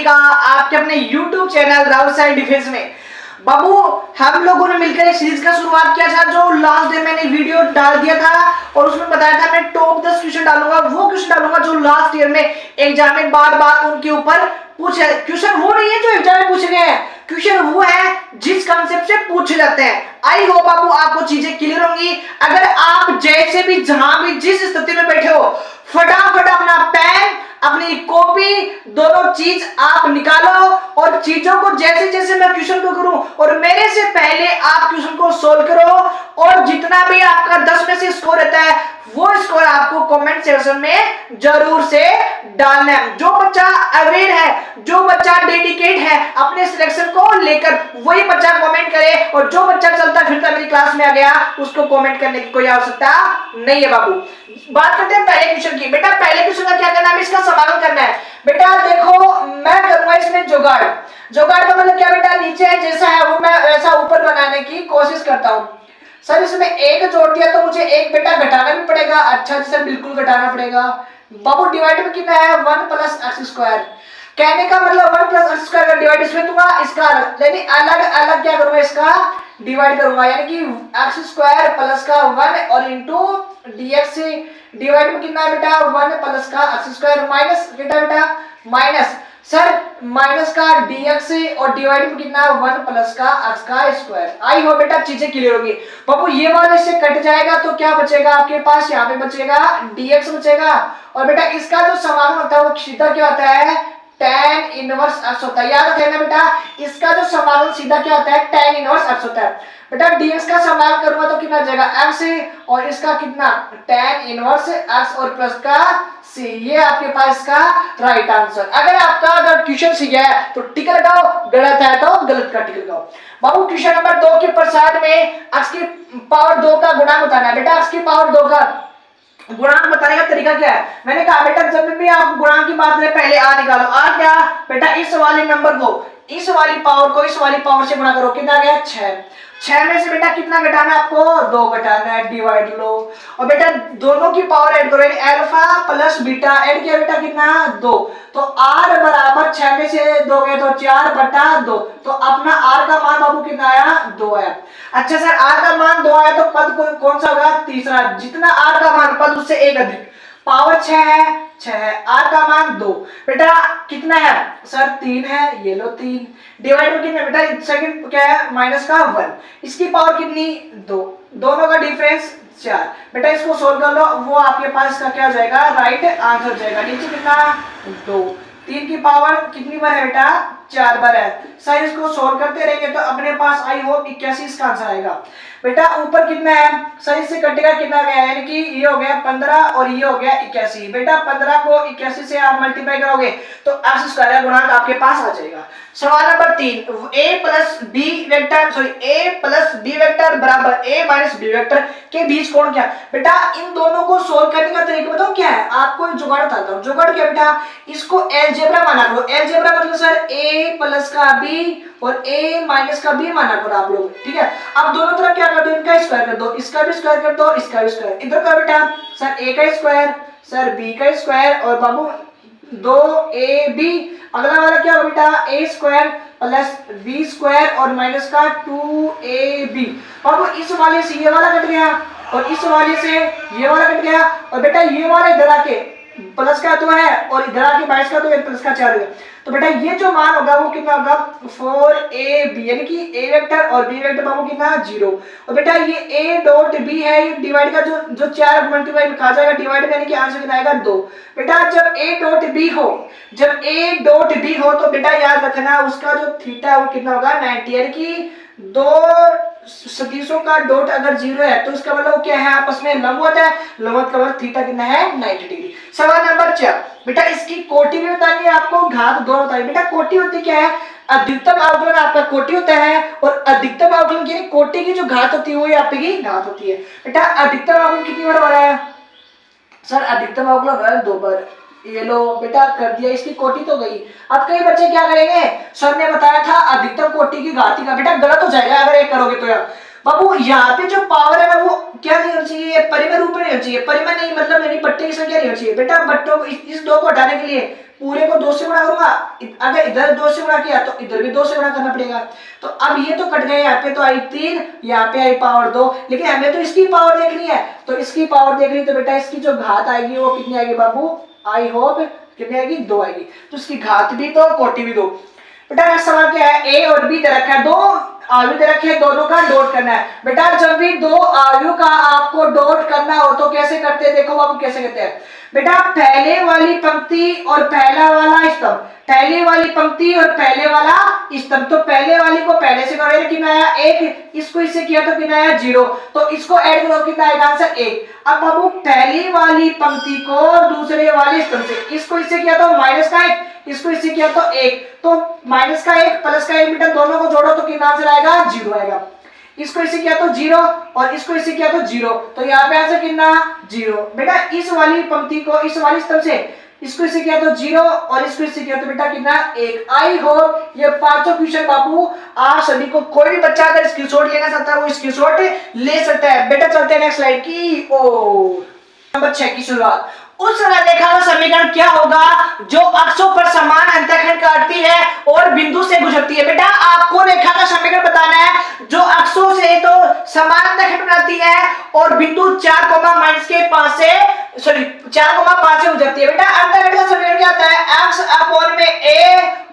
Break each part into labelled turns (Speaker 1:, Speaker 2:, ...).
Speaker 1: का आपके अपने YouTube channel Rahul Sai defence में। बाबू हम लोगों ने मिलकर एक सीरीज का शुरुआत किया था, जो लास्ट डे मैंने वीडियो डाल दिया था और उसमें बताया था मैं टॉप 10 क्वेश्चन डालूंगा। वो क्वेश्चन डालूंगा जो लास्ट ईयर में एग्जाम में बार बार उनके ऊपर पूछे। क्वेश्चन वो नहीं है जो एग्जाम में पूछे गए हैं, क्वेश्चन वो है जिस कंसेप्ट से पूछे जाते हैं। आई होप बाबू आपको चीजें क्लियर होंगी। अगर आप जैसे भी जहां भी जिस स्थिति में बैठे हो, फटाफट अपना पेन अपनी कॉपी दोनों चीज आप निकालो और चीजों को जैसे जैसे मैं क्वेश्चन को करूं और मेरे से पहले आप क्वेश्चन को सोल्व करो और जितना भी आपका 10 में से स्कोर रहता है वो स्कोर आपको कमेंट सेक्शन में जरूर से डालना है। जो बच्चा अवेयर है, जो बच्चा डेडिकेट है अपने सिलेक्शन को लेकर, वही बच्चा कमेंट करे और जो बच्चा चलता फिरता मेरी क्लास में आ गया उसको कमेंट करने की कोई आवश्यकता नहीं है। बाबू बात करते हैं पहले क्वेश्चन की। बेटा पहले क्वेश्चन का क्या करना है, इसका समाधान करना है। बेटा देखो मैं करूंगा इसमें जुगाड़। जुगाड़ का मतलब क्या बेटा, नीचे जैसा है वो मैं वैसा ऊपर बनाने की कोशिश करता हूं। सर इसमें एक जोड़ दिया तो मुझे एक बेटा घटाना भी पड़ेगा। अच्छा सर बिल्कुल घटाना पड़ेगा। बाबू डिवाइड में कितना है 1 + x²। कहने का मतलब 1 + x² का डिवाइड इसमें दूंगा, इसका यानी अलग अलग क्या करूंगा, इसका डिवाइड करूंगा। यानी कि x² प्लस का 1 और इंटू dx डिवाइड में कितना है बेटा 1 प्लस का x² माइनस बेटा माइनस सर माइनस का dx और डिवाइड में कितना 1 प्लस का x²। आई हो बेटा चीजें क्लियर होगी। बाबू ये वाला इससे कट जाएगा तो क्या बचेगा आपके पास, यहाँ पे बचेगा dx बचेगा। और बेटा इसका जो समाधान होता है वो सीधा क्या होता है tan इनवर्स x होता है। याद रखना बेटा इसका जो समाधान सीधा क्या होता है tan इनवर्स x होता है। बेटा dx का समाधान करूंगा तो कितना जाएगा x और इसका कितना tan इनवर्स x और प्लस का c। ये आपके पास का राइट आंसर। अगर क्वेश्चन सी है तो टिक लगाओ, गलत है तो गलत का टिक लगाओ। बाबू क्वेश्चन नंबर 2 के प्रसाद में x की पावर 2 का गुणांक बताना है। बेटा x की पावर 2 का गुणांक बताने का तरीका क्या है, मैंने कहा बेटा जब भी आप गुणांक की बात करें पहले आ निकालो। आ क्या बेटा, इस वाले नंबर को इस वाली पावर को इस वाली पावर से गुणा करो, कितना गया 6। 6 में से बेटा कितना घटाना है आपको 2 घटाना है, डिवाइड लो और बेटा दोनों की पावर ऐड करो, अल्फा प्लस बीटा ऐड किया बेटा कितना 2। तो r बराबर 6 में से 2 गए तो 4/2। तो अपना r का मान बाबू कितना आया 2 आया। अच्छा सर r का मान 2 आया तो पद कौन सा होगा तीसरा, जितना r का मान पद उससे एक अधिक। पावर 6 है r का मान 2। बेटा कितना है सर 3 है, ये लो 3 डिवाइड में कितना बेटा सेकंड क्या है माइनस का 1। इसकी पावर कितनी 2, दोनों का डिफरेंस 4। बेटा इसको सोल्व कर लो, वो आपके पास का क्या हो जाएगा राइट आंसर जाएगा। नीचे कितना 2, 3 की पावर कितनी बार है बेटा 4 बार है। सर इसको सोल्व करते रहेंगे तो अपने पास आई होप 81 इसका आंसर आएगा। बेटा ऊपर कितना है सर इससे कटेगा कितना गया, यानी कि ये हो गया 15 और ये हो गया 81। बेटा 15 को 81 से आप मल्टीप्लाई करोगे तो x² का गुणांक आपके पास आ जाएगा। सवाल नंबर 3 a + b वेक्टर बराबर a - b वेक्टर के बीच कोण क्या। बेटा इन दोनों को सोल्व करने का तरीका बताओ क्या है, आपको जुगाड़ बताता हूं। जुगाड़ क्या बेटा, इसको अलजेब्रा माना करो। अलजेब्रा मतलब सर a प्लस का b और a माइनस का b माना करो आप लोग, ठीक है। अब दोनों तरफ क्या कर दो, इनका स्क्वायर कर दो, इसका भी स्क्वायर कर दो, इसका भी स्क्वायर। इधर का बेटा सर a का स्क्वायर सर b का स्क्वायर और बाबू 2ab। अगला वाला क्या होगा बेटा a² प्लस b² और माइनस का 2ab। बाबू इस वाले से ये वाला कट गया और इस वाले से ये वाला कट गया और बेटा ये वाला इधर आके प्लस का 2 है और इधर आके माइनस का 2 है, प्लस का 4 है। तो बेटा ये जो मान होगा वो कितना होगा 4ab, यानी कि a वेक्टर और b वेक्टर बाबू कितना 0। और बेटा ये a.b है, ये डिवाइड का जो 4 मल्टीप्लाई में खा जाएगा डिवाइड में, यानी कि आंसर कितना आएगा 2। बेटा जब a.b हो तो बेटा याद रखना उसका जो थीटा है वो कितना होगा 90, यानी कि 2 सदिशों का डॉट अगर 0 है तो इसका मतलब क्या है आपस में लंबवत है, लंबवत का मतलब थीटा कितना है 90 डिग्री। सवाल नंबर 4 बेटा इसकी कोटि भी बतानी है आपको, घात दोनों बतानी। बेटा कोटि होती क्या है, अधिकतम अवकलन आपका कोटि होता है और अधिकतम अवकलन की कोटि की जो घात होती है वो आपकी घात होती है। बेटा अधिकतम अवकलन कितनी बार हो रहा है सर, अधिकतम अवकलन हो रहा है 2 बार। ये लो बेटा कर दिया, इसकी कोटि तो गई। अब कई बच्चे क्या करेंगे, सर ने बताया था अधिकतम कोटि की घात का, बेटा गलत हो जाएगा अगर एक करोगे तो। यार बाबू यहाँ पे जो पावर है ना वो क्या नहीं होनी चाहिए, परिमेय रूप में नहीं होनी चाहिए। परिमेय नहीं मतलब मेरी पट्टे की संख्या नहीं होनी चाहिए। बेटा बट्टों को इस 2 को हटाने के लिए पूरे को 2 से गुणा करूंगा, अगर इधर 2 से गुणा किया तो इधर भी 2 से गुणा करना पड़ेगा। तो अब ये तो कट गए, यहाँ पे तो आई 3, यहाँ पे आई पावर 2, लेकिन हमें तो इसकी पावर देखनी है। तो इसकी पावर देखनी तो बेटा इसकी जो घात आएगी वो कितनी आएगी बाबू, आई होप कितनी आएगी, 2 आएगी। तो इसकी घात भी 2, कोटि भी 2। बेटा नेक्स्ट सवाल क्या है, ए और बी दे रखा है, 2 आयु दे रखे हैं, दोनों का डॉट करना है। बेटा जब भी 2 आयु का आपको डॉट करना हो तो कैसे करते हैं, देखो आप कैसे करते हैं। बेटा पहले वाली पंक्ति और पहला वाला स्तंभ, पहले वाली पंक्ति और पहले वाला स्तंभ, तो पहले वाली को पहले से करोगे कितना आया 1, इसको इससे किया तो कितना आया 0, तो इसको ऐड करो कितना आएगा आंसर 1। अब बाबू पहली वाली पंक्ति को दूसरे वाले स्तंभ से, इसको इससे किया तो माइनस का 1, इसको इससे किया तो 1, तो माइनस का 1 प्लस का 1 बेटा दोनों को जोड़ो तो कितना आंसर आएगा 0 आएगा। इसको इससे किया तो 0 और इसको इससे किया तो 0, तो यहाँ पे आंसर कितना 0। बेटा इस वाली पंक्ति को इस वाली स्तंभ से इसको इससे किया तो 0 और इसको इससे किया तो बेटा कितना 1। आई होप ये पांचों क्वेश्चन बाबू आप सभी को, कोई भी बच्चा अगर स्क्रीनशॉट लेना चाहता है वो स्क्रीनशॉट ले सकता है। बेटा चलते हैं नेक्स्ट स्लाइड की ओर। नंबर 6 की शुरुआत। उस रेखा का समीकरण क्या होगा जो अक्षों पर समान अंतःखंड काटती है और बिंदु से गुजरती है। बेटा आपको रेखा का समीकरण बताना है जो अक्षों से तो समान अंतःखंड बनाती है और बिंदु 4, के 5 से 4, से गुजरती है। बेटा अंतःखंड का समीकरण क्या आता है, x अपॉन में a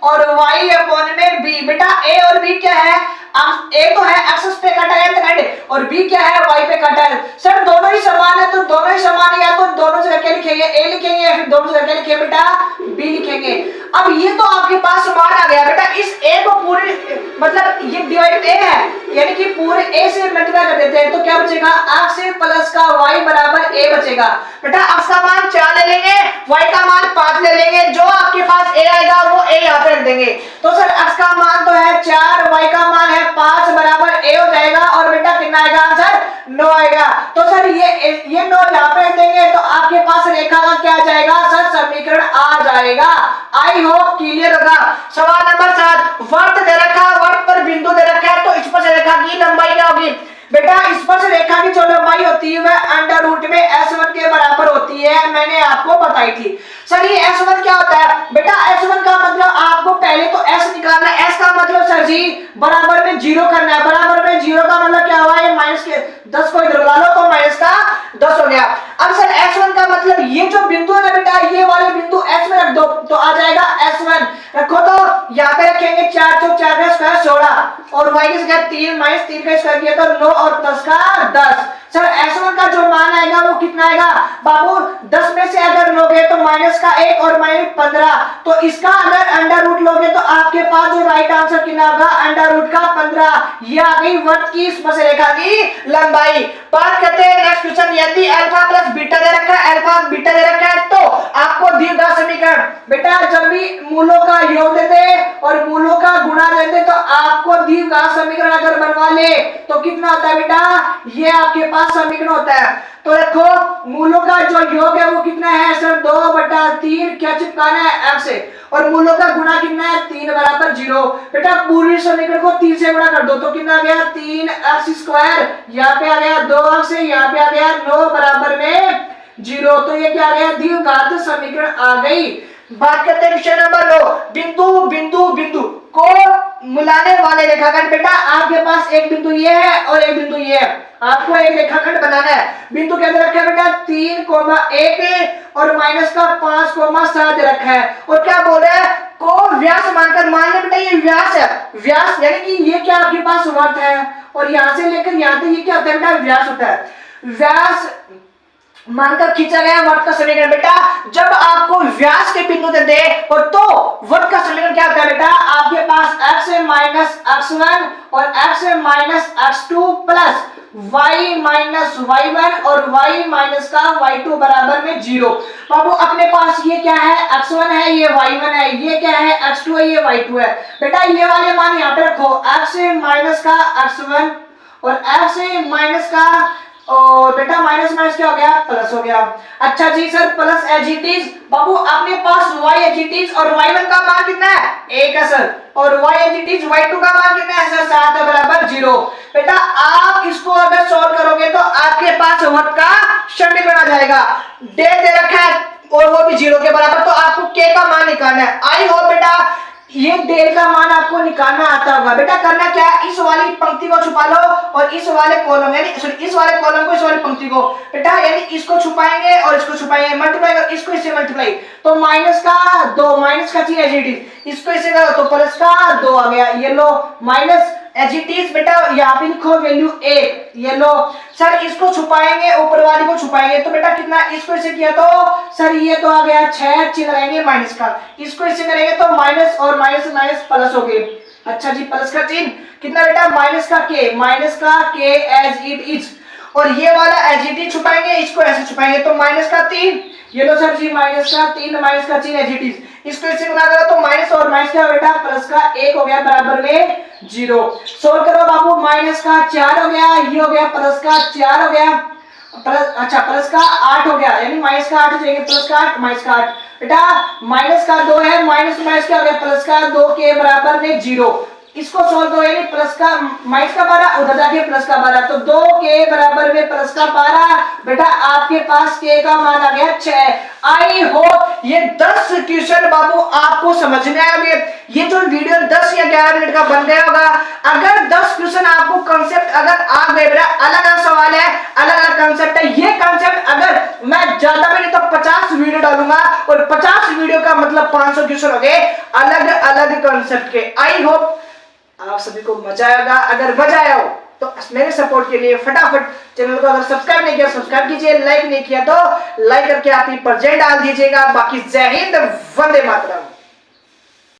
Speaker 1: और y अपॉन में b। बेटा a और b क्या है, a तो है एक्सिस पे काटा है अंतःखंड और b क्या है y पे काटा है। सर दोनों ही समान है, तो दोनों ही समान है, या तो दोनों से क्या लिखेंगे a लिखेंगे या फिर दोनों से क्या लिखेंगे बेटा b लिखेंगे। अब ये तो आपके पास समान आ गया बेटा, इस a को पूरे मतलब ये डिवाइड a है यानी कि पूरे a से मल्टीप्लाई कर देते हैं तो क्या बचेगा x प्लस का y बराबर a बचेगा। बेटा x का मान 4 ले लेंगे, y का मान 5 ले लेंगे, जो आपके पास a आएगा वो a यहाँ पे रख देंगे। तो सर x का मान तो है 4, y का मान है 5 बराबर a हो जाएगा और बेटा कितना आएगा आंसर 9 आएगा। तो सर ये 9 यहाँ पे रख देंगे तो आपके पास रेखा का क्या आ जाएगा सर समीकरण आ जाएगा। आई होप क्लियर होगा। सवाल नंबर 7, वर्त दे रखा, वर्त पर बिंदु दे रखा है तो स्पर्श रेखा की लंबाई क्या होगी। बेटा स्पर्श रेखा की जो लंबाई होती है वह अंडर रूट में S1 के बराबर होती है, मैंने आपको बताई थी। सर ये S1 क्या होता है, बेटा S1 का मतलब आपको पहले तो S निकालना है। S का मतलब सर जी बराबर में 0 करना है, बराबर में 0 का मतलब क्या हुआ, ये माइनस के 10 को इधर बुला लो तो माइनस का 10 हो गया। अब सर S1 का मतलब ये जो बिंदु है ना बेटा ये वाले बिंदु S में रख दो तो आ जाएगा S1। रखो तो यहाँ पे रखेंगे 4, तो 4 का स्क्वायर 16 और y की जगह 3 माइनस 3 का स्क्वायर किया तो 9 और 10 का 10। सर S1 का जो मान आएगा वो कितना आएगा बाबू, 10 में से अगर लोगे तो माइनस का 1 और माइनस 15, तो इसका अगर अंडर रूट लोगे तो आपके पास जो राइट आंसर कितना होगा अंडर रूट का 15। ये आ गई वर्त की स्पर्श रेखा की लंबाई। बात करते हैं नेक्स्ट क्वेश्चन, यदि अल्फा प्लस बीटा दे रखा है, अल्फा बीटा दे रखा है तो आपको द्विघात समीकरण, बेटा जब भी मूलों का योग देते और मूलों का गुणा देते तो आपको द्विघात समीकरण अगर बनवा ले तो कितना होता है बेटा, ये आपके पास समीकरण होता है। तो देखो मूलों का जो योग है वो कितना है सर 2/3, क्या चिपकाना है x से, और मूलों का गुणा कितना है 3 बराबर 0। बेटा पूरी समीकरण को 3 से गुणा कर दो तो कितना आ गया 3x², यहाँ पे आ गया 2x, यहाँ पे आ गया 9 बराबर में 0, तो ये क्या आ गया द्विघात समीकरण आ गई। बात करते हैं क्वेश्चन नंबर 9, बिंदु बिंदु बिंदु को मिलाने वाले रेखाखंड। बेटा आपके पास एक बिंदु ये है और एक बिंदु ये है, आपको एक रेखाखंड बनाना है। बिंदु के अंदर रखा है बेटा 3,1 और माइनस का 5,7 रखा है और क्या बोल रहा है को व्यास मानकर, मान ले बेटा ये व्यास है, व्यास यानी कि ये क्या आपके पास वर्त है और यहां से लेकर यहां तक ये क्या होता है बेटा व्यास होता है। व्यास मानकर खींचा गया वर्त का समीकरण। बेटा जब आपको व्यास के बिंदु दे दे और तो वर्त का समीकरण क्या होता है बेटा, आपके पास x माइनस x1 और x minus x2 plus y minus y1 और y माइनस का y2 बराबर में 0। बाबू अपने पास ये क्या है x1 है, ये y1 है, ये क्या है x2 है, ये y2 है। बेटा ये वाले मान यहाँ पे रखो, x माइनस का x1 और x माइनस का और बेटा माइनस माइनस क्या हो गया प्लस हो गया। अच्छा जी sir plus as it is, बाबू अपने पास y एज इट इज और y1 का मान कितना है 1 है सर, और y as it is y2 का मान कितना है सर 7 है बराबर 0। बेटा आप इसको अगर सॉल्व करोगे तो आपके पास वर्त का समीकरण आ जाएगा। दे रखा है और वो भी 0 के बराबर, तो आपको के का मान निकालना है। आई होप बेटा ये डेल का मान आपको निकालना आता होगा। बेटा करना क्या है, इस वाली पंक्ति को छुपा लो और इस वाले कॉलम यानी सॉरी इस वाले कॉलम को इस वाली पंक्ति को बेटा यानी इसको छुपाएंगे और इसको छुपाएंगे, मल्टीप्लाई और इसको इससे मल्टीप्लाई, तो माइनस का 2 माइनस का चीज एज इट इज, इसको इससे करो तो प्लस का 2 आ गया। ये लो माइनस एज इट इज बेटा यहाँ पे लिखो वैल्यू 1, ये लो सर इसको छुपाएंगे ऊपर वाली को छुपाएंगे तो बेटा कितना, इसको इससे किया तो सर ये तो आ गया 6, चिन्ह लगाएंगे माइनस का, इसको इससे करेंगे तो माइनस और माइनस माइनस प्लस हो गए। अच्छा जी प्लस का चिन्ह कितना बेटा माइनस का के एज इट इज, और ये वाला एज इट इज छुपाएंगे, इसको ऐसे छुपाएंगे तो माइनस का 3, ये लो सर जी माइनस का 3 माइनस का चिन्ह एज इट इज, इसको इससे गुना करो तो माइनस और माइनस का बेटा प्लस का 1 हो गया बराबर में 0। सोल्व करो बाबू, माइनस का 4 हो गया, ये हो गया प्लस का 4 हो गया, प्लस अच्छा प्लस का 8 हो गया यानी माइनस का 8 हो जाएगा, प्लस का 8 माइनस का 8 बेटा माइनस का 2 है, माइनस माइनस क्या हो गया प्लस का 2 के बराबर में 0। इसको सोल्व करो यानी प्लस का माइनस का 12 उधर जाके प्लस का 12, तो 2 के बराबर में प्लस का 12 बेटा आपके पास के का मान आ गया 6। आई होप ये 10 क्वेश्चन बाबू आपको समझ में आ गए। ये जो वीडियो 10 या 11 मिनट का बन गया होगा, अगर 10 क्वेश्चन आपको कंसेप्ट अगर आ गए, बेटा अलग अलग सवाल है, अलग अलग कंसेप्ट है, ये कंसेप्ट अगर मैं ज्यादा भी नहीं तो 50 वीडियो डालूंगा और 50 वीडियो का मतलब 500 क्वेश्चन हो गए अलग अलग कंसेप्ट के। आई होप आप सभी को मजा आएगा। अगर मजा आया हो तो मेरे सपोर्ट के लिए फटाफट चैनल को अगर सब्सक्राइब नहीं किया सब्सक्राइब कीजिए, लाइक नहीं किया तो लाइक करके आप ही पर जय डाल दीजिएगा। बाकी जय हिंद, वंदे मातरम।